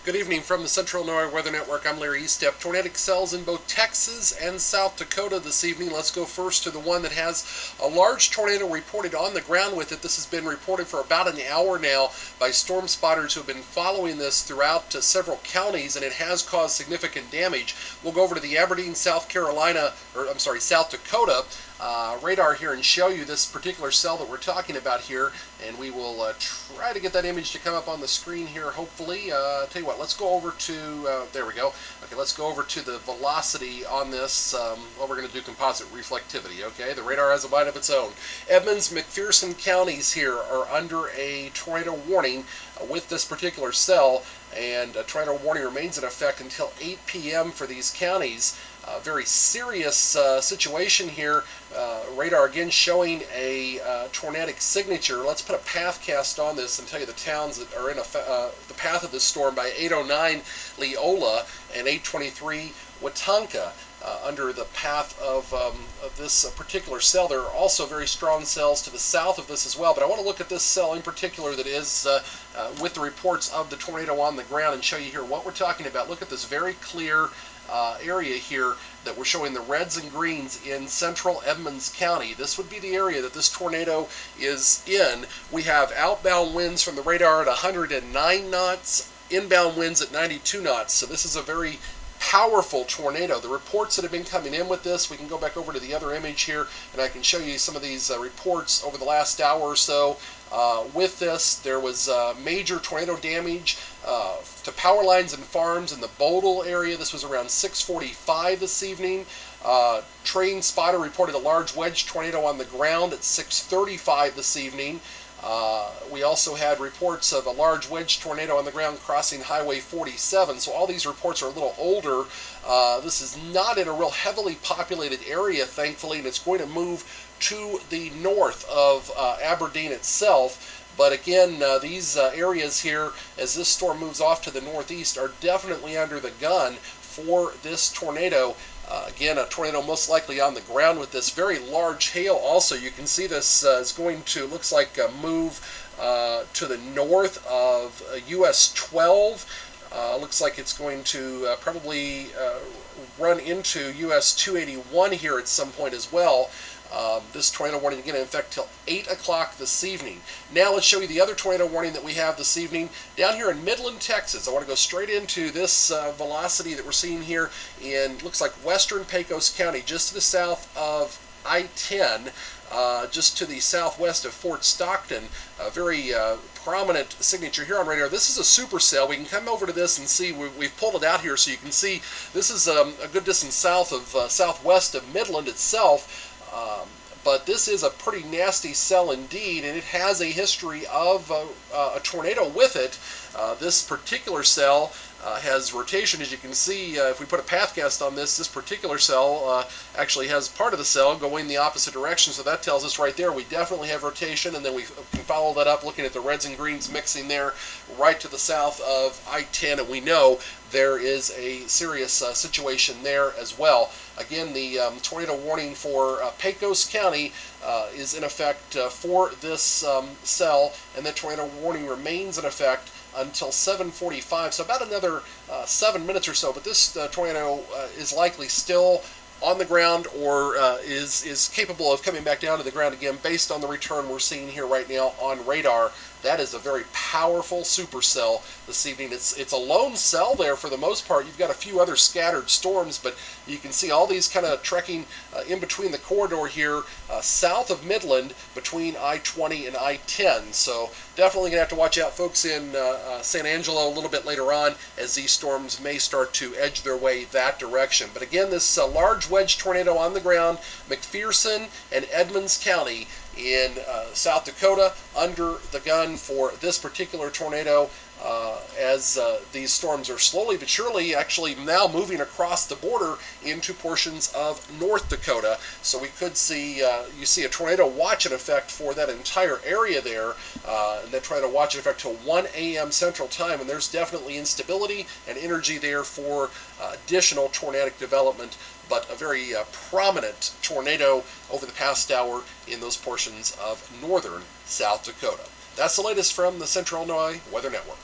Good evening from the Central Illinois Weather Network. I'm Larry Estep. Tornadic cells in both Texas and South Dakota this evening. Let's go first to the one that has a large tornado reported on the ground with it. This has been reported for about an hour now by storm spotters who have been following this throughout several counties, and it has caused significant damage. We'll go over to the Aberdeen, South Dakota radar here and show you this particular cell that we're talking about here, and we will try to get that image to come up on the screen here, hopefully. Tell you what, let's go over to, there we go. Okay, let's go over to the velocity on this. Well, we're going to do composite reflectivity, okay? The radar has a mind of its own. Edmonds, McPherson counties here are under a tornado warning with this particular cell, and a tornado warning remains in effect until 8 p.m. for these counties. Very serious situation here. Radar again showing a tornadic signature. Let's put a path cast on this and tell you the towns that are in the path of this storm by 809 Leola and 823 Watonka. Under the path of this particular cell. There are also very strong cells to the south of this as well, but I want to look at this cell in particular that is with the reports of the tornado on the ground and show you here what we're talking about. Look at this very clear area here that we're showing the reds and greens in central Edmonds County. This would be the area that this tornado is in. We have outbound winds from the radar at 109 knots, inbound winds at 92 knots, so this is a very powerful tornado. The reports that have been coming in with this, we can go back over to the other image here and I can show you some of these reports over the last hour or so. With this, there was major tornado damage to power lines and farms in the Bodle area. This was around 6:45 this evening. Train spotter reported a large wedge tornado on the ground at 6:35 this evening. We also had reports of a large wedge tornado on the ground crossing Highway 47. So all these reports are a little older. This is not in a real heavily populated area, thankfully, and it's going to move to the north of Aberdeen itself. But again, these areas here, as this storm moves off to the northeast, are definitely under the gun for this tornado. Again, a tornado most likely on the ground with this very large hail. Also, you can see this is going to, looks like, move to the north of US 12. Looks like it's going to probably run into US 281 here at some point as well. This tornado warning again in effect till 8 o'clock this evening. Now let's show you the other tornado warning that we have this evening down here in Midland, Texas. I want to go straight into this velocity that we're seeing here in, looks like, western Pecos County, just to the south of I-10, just to the southwest of Fort Stockton. A very prominent signature here on radar. This is a supercell. We can come over to this and see, we've pulled it out here so you can see this is a good distance south of southwest of Midland itself. But this is a pretty nasty cell indeed, and it has a history of a tornado with it. This particular cell has rotation, as you can see. If we put a path cast on this particular cell actually has part of the cell going the opposite direction, so that tells us right there we definitely have rotation, and then we can follow that up looking at the reds and greens mixing there right to the south of I-10, and we know there is a serious situation there as well. Again, the tornado warning for Pecos County is in effect for this cell, and the tornado warning remains in effect until 7:45, so about another 7 minutes or so. But this tornado is likely still on the ground, or is capable of coming back down to the ground again based on the return we're seeing here right now on radar. That is a very powerful supercell this evening. It's a lone cell there for the most part. You've got a few other scattered storms, but you can see all these kind of trekking in between the corridor here south of Midland between I-20 and I-10. So definitely going to have to watch out, folks, in San Angelo a little bit later on as these storms may start to edge their way that direction. But again, this large wedge tornado on the ground, McPherson and Edmonds County in South Dakota, under the gun for this particular tornado as these storms are slowly but surely actually now moving across the border into portions of North Dakota. So we could see, you see a tornado watch in effect for that entire area there, and then tornado watch in effect till 1 a.m. Central Time, and there's definitely instability and energy there for additional tornadic development, but a very prominent tornado over the past hour in those portions of northern South Dakota. That's the latest from the Central Illinois Weather Network.